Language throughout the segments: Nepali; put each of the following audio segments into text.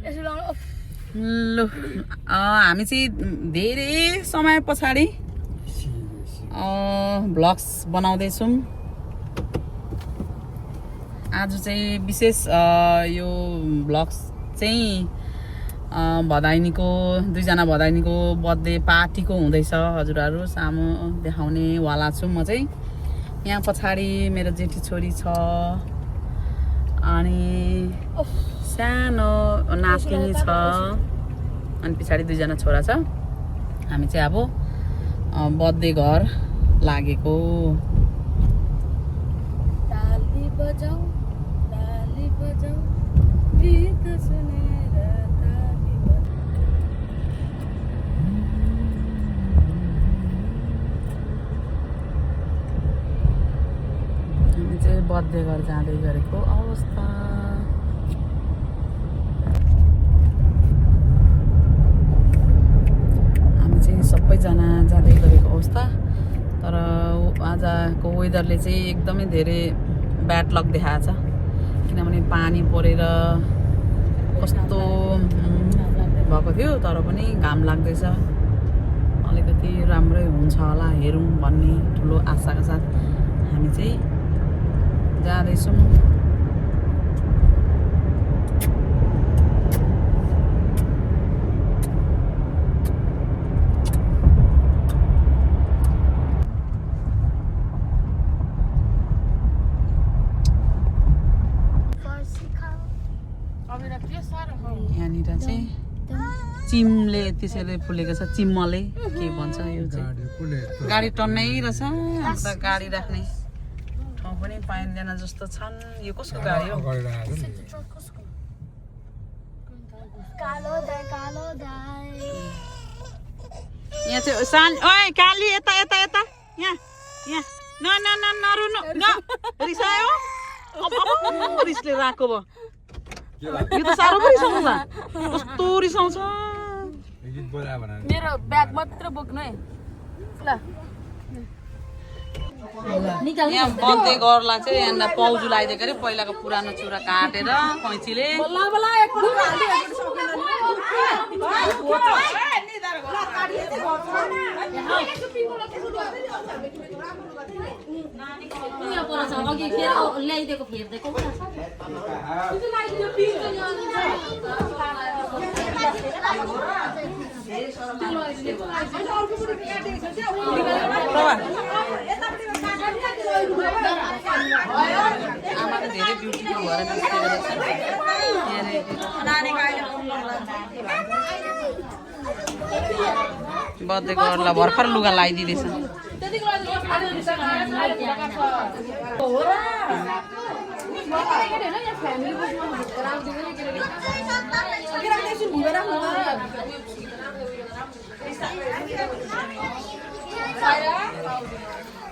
लु हामी चाहिँ धेरै समय पछाडि भ्लग्स बनाउँदैछौँ। आज चाहिँ विशेष यो भ्लग्स चाहिँ भदाइनीको दुईजना भदाइनीको बर्थडे पार्टीको हुँदैछ। हजुरहरू सामु देखाउने वाला छु म चाहिँ। यहाँ पछाडि मेरो जेठी छोरी छ अनि सानो नातिनी छ अनि पछाडि दुईजना छोरा छ। हामी चाहिँ अब बर्थडे घर लागेको। ताली बजाऊ गीत सुनेर ताली बजाऊ। हामी चाहिँ बर्थडे घर जाँदै गरेको अवस्था। सबैजना जाँदै गरेको अवस्था। तर आजको वेदरले चाहिँ एकदमै धेरै ब्याड लक देखाएको छ। किनभने पानी परेर कस्तो भएको थियो तर पनि घाम लाग्दैछ। अलिकति राम्रै हुन्छ होला हेरौँ भन्ने ठुलो आशाका साथ हामी चाहिँ जाँदैछौँ। यहाँनिर चाहिँ चिमले त्यसरी फुलेको छ। चिम्मले के भन्छ यो चाहिँ गाडी टन्नै रहेछ। अन्त गाडी राख्ने ठाउँ पनि पाइँदैन जस्तो छन्। यो कसको गाडी हो? यहाँ चाहिँ सान ओए काली यता यता यता यहाँ यहाँ न न न नरुनु न रिसायो। अब रिसले राको भयो। यो त साह्रो पो रिसाउँछ। कस्तो रिसाउँछ। मेरो ब्याग मात्र बोक्नु है ल। यहाँ बर्थडे गर्ला चाहिँ यहाँ पाउजु लगाइदिएको अरे। पहिलाको पुरानो चुरा काटेर कैँचीले ल्याइदिएको फेर्देको आमा त धेरै ब्युटिफुल भएर निस्केको रहेछ। बर्थडे गर्ला भर्खर लुगा लगाइदिँदैछ।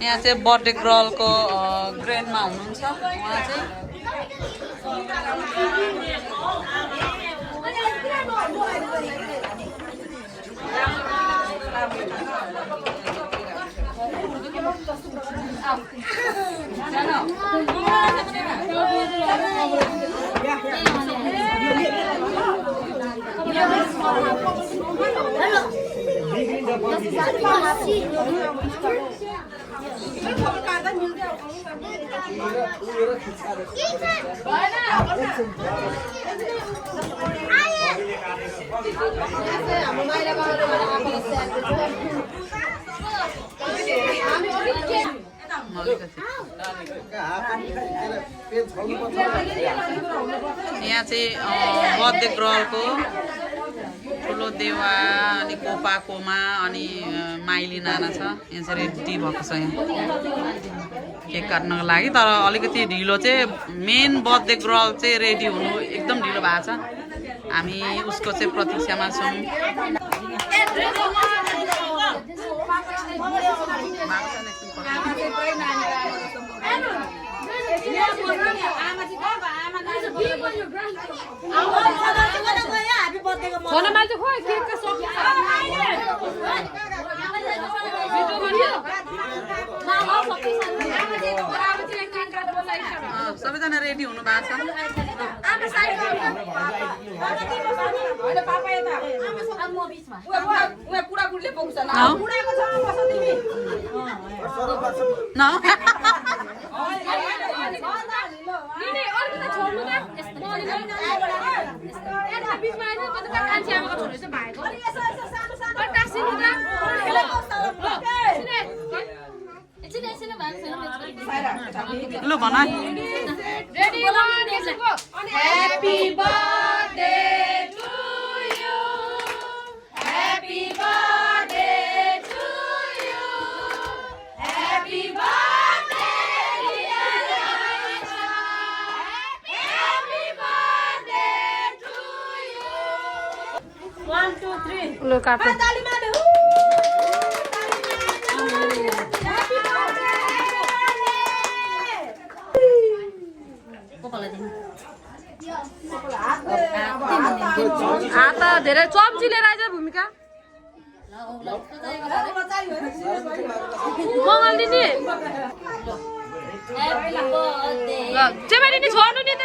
यहाँ चाहिँ बर्थडे गर्लको ग्रेन्डमा हुनुहुन्छ उहाँ चाहिँ। यहाँ चाहिँ बर्थडे गर्लको ठुलो देवा अनि कोपाकोमा अनि माइली नाना छ। यहाँ चाहिँ रेडी भएको छ यहाँ केक काट्नको लागि। तर अलिकति ढिलो चाहिँ मेन बर्थडे गर्ल चाहिँ रेडी हुनु एकदम ढिलो भएको छ। हामी उसको चाहिँ प्रतीक्षामा छौँ। सबैजना रेडी हुनु भएको छ। म बिचमा लु भन Happy birthday to you. Happy birthday to you. Happy birthday, dear Raisa. Happy birthday to you. 1, 2, 3. लो काटो हात धेरै चम्ची लिएर आइज भूमिका मङ्गल दिदी चेमारी नि छोड्नु नि त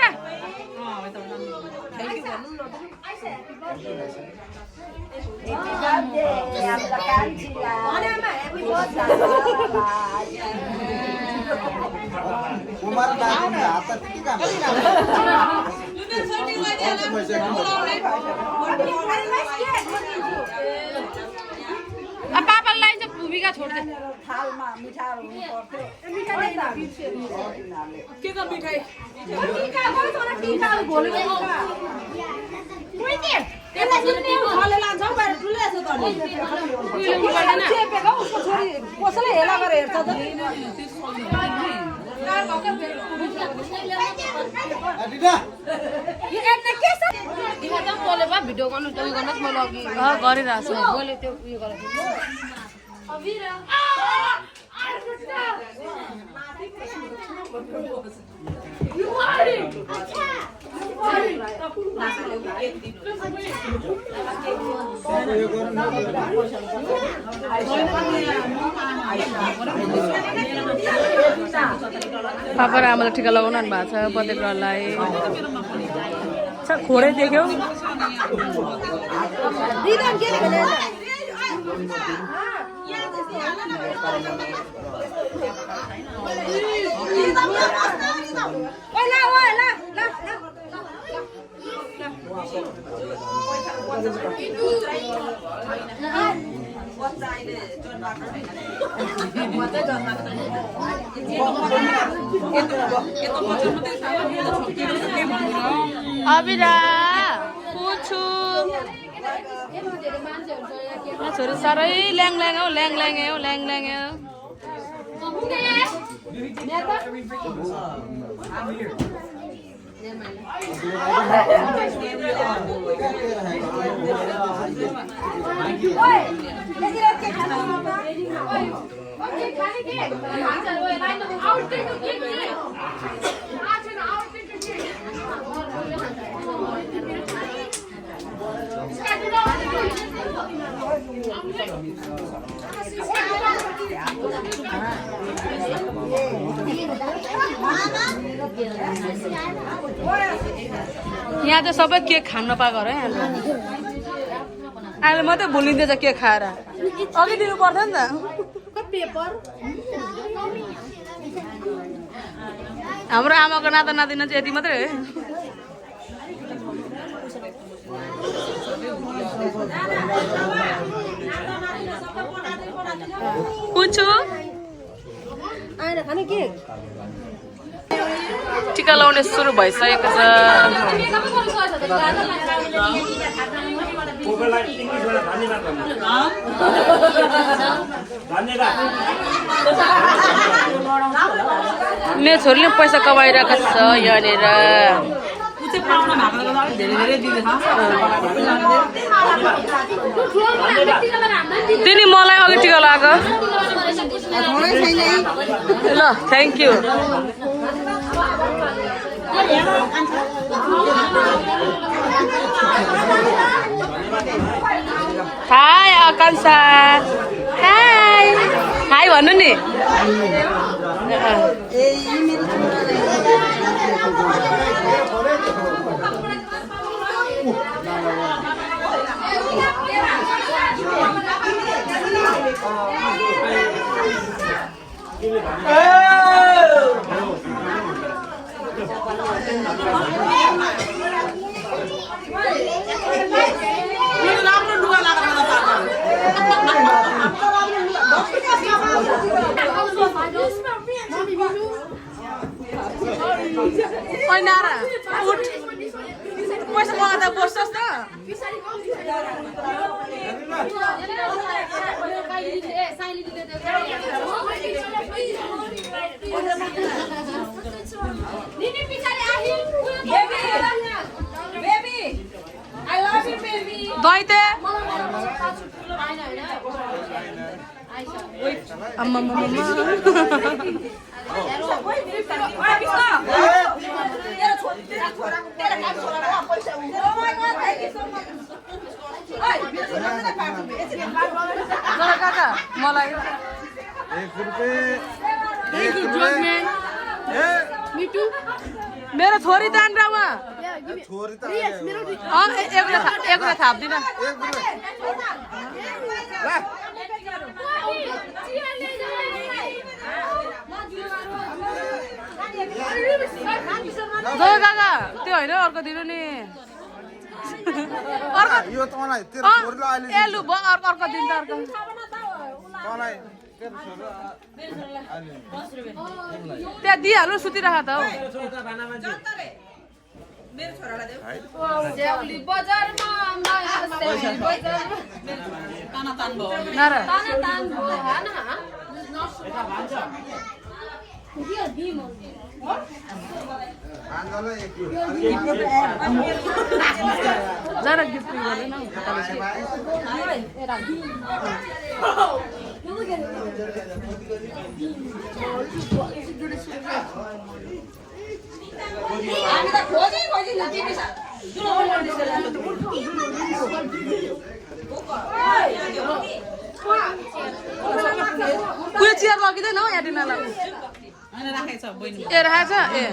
पापालाई लाइन्छ भूमिका छोड्दै भिडियो गर्नु त उयो गर्नुहोस् मैले अघि गरिरहेको छु मैले त्यो उयो गरेको पापा र आमाले टिका लगाउनु भएको छ पतेक्रलाई खोरै देख्यौ अबिरा पुछु छोरी साह्रै ल्याङ ल्याङ हौ ल्याङ ल्याङ हौ ल्याङ ल्याङ हौ यहाँ त सबै केक खान नपाएको र अहिले मात्रै भुलिँदैछ केक खाएर अघि दिनु पर्दैन नि त हाम्रो आमाको नाता नातिना चाहिँ यति मात्रै हो पुछु टिका लाउने सुरु भइसकेको छ मेरो छोरीले पैसा कमाइरहेको छ यहाँनिर तिनी मलाई अघि टिका लगाएको ल thank you high Akanksha high high भन्नु नि ओइ नारा उठ पैसा मलाई त बस्छस् त Baby, I love you, baby. दैते अम्मा जरा काका मलाई मेरो छोरी दान र उहाँ एउटा थाप्दिन जय काका त्यो होइन अर्को दिनु नि लु अर्को दिन त अर्को त्यहाँ दिइहाल्नु सुतिराख त हौ जरा गिफ्ट गर्दैन उयो चियर लगिँदैन हौ एडिनालाई ए राखेछ ए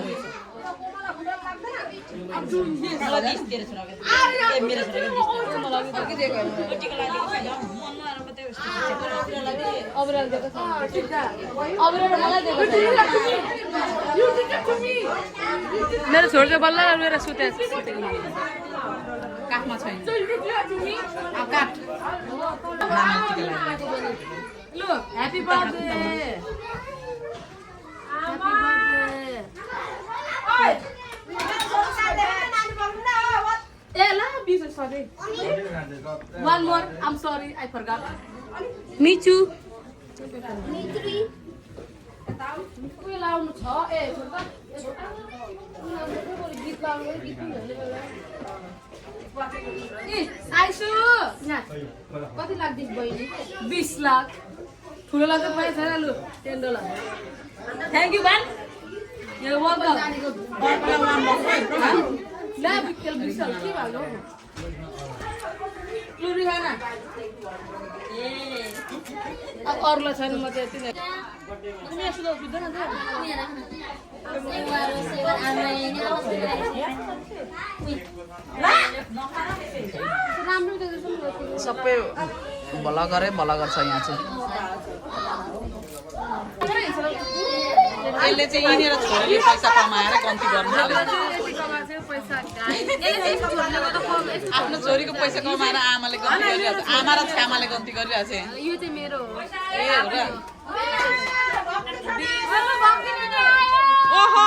मेरो छोरी चाहिँ बल्ल रुएर सुते काठमा छैन काठ लु happy birthday sorry. One more. I'm sorry. I forgot. Me too. Me too. कति लाग्दैछ बहिनी 20 लाख ठुलो लाग्छ पैसा छैन लु $10 थ्यांक यू बान यो वेलकम ला बिकल बिसल के भालो लु रिहाना अब अरूलाई छैन म चाहिँ यति नै तिमी यसो त बुझ्दैन त सबै भला गर्छ यहाँ चाहिँ अहिले चाहिँ यिनीहरू छोरीले पैसा कमाएर कम्ती गर्नु आफ्नो छोरीको पैसा कमाएर आमाले गन्ती गरिरहेको छ आमा र छ्यामाले गन्ती गरिरहेको छ यो चाहिँ मेरो हो ए हो र ओहो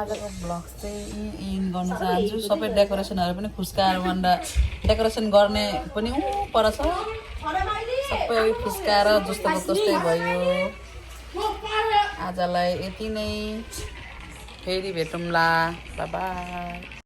आजको ब्लग चाहिँ इन गर्न चाहन्छु सबै डेकोरेसनहरू पनि खुस्काएर भन्दा डेकोरेसन गर्ने पनि पर छ सबै खुस्काएर जस्तोको तस्तै भयो आजलाई यति नै फेरि भेटौँला बाइ बाइ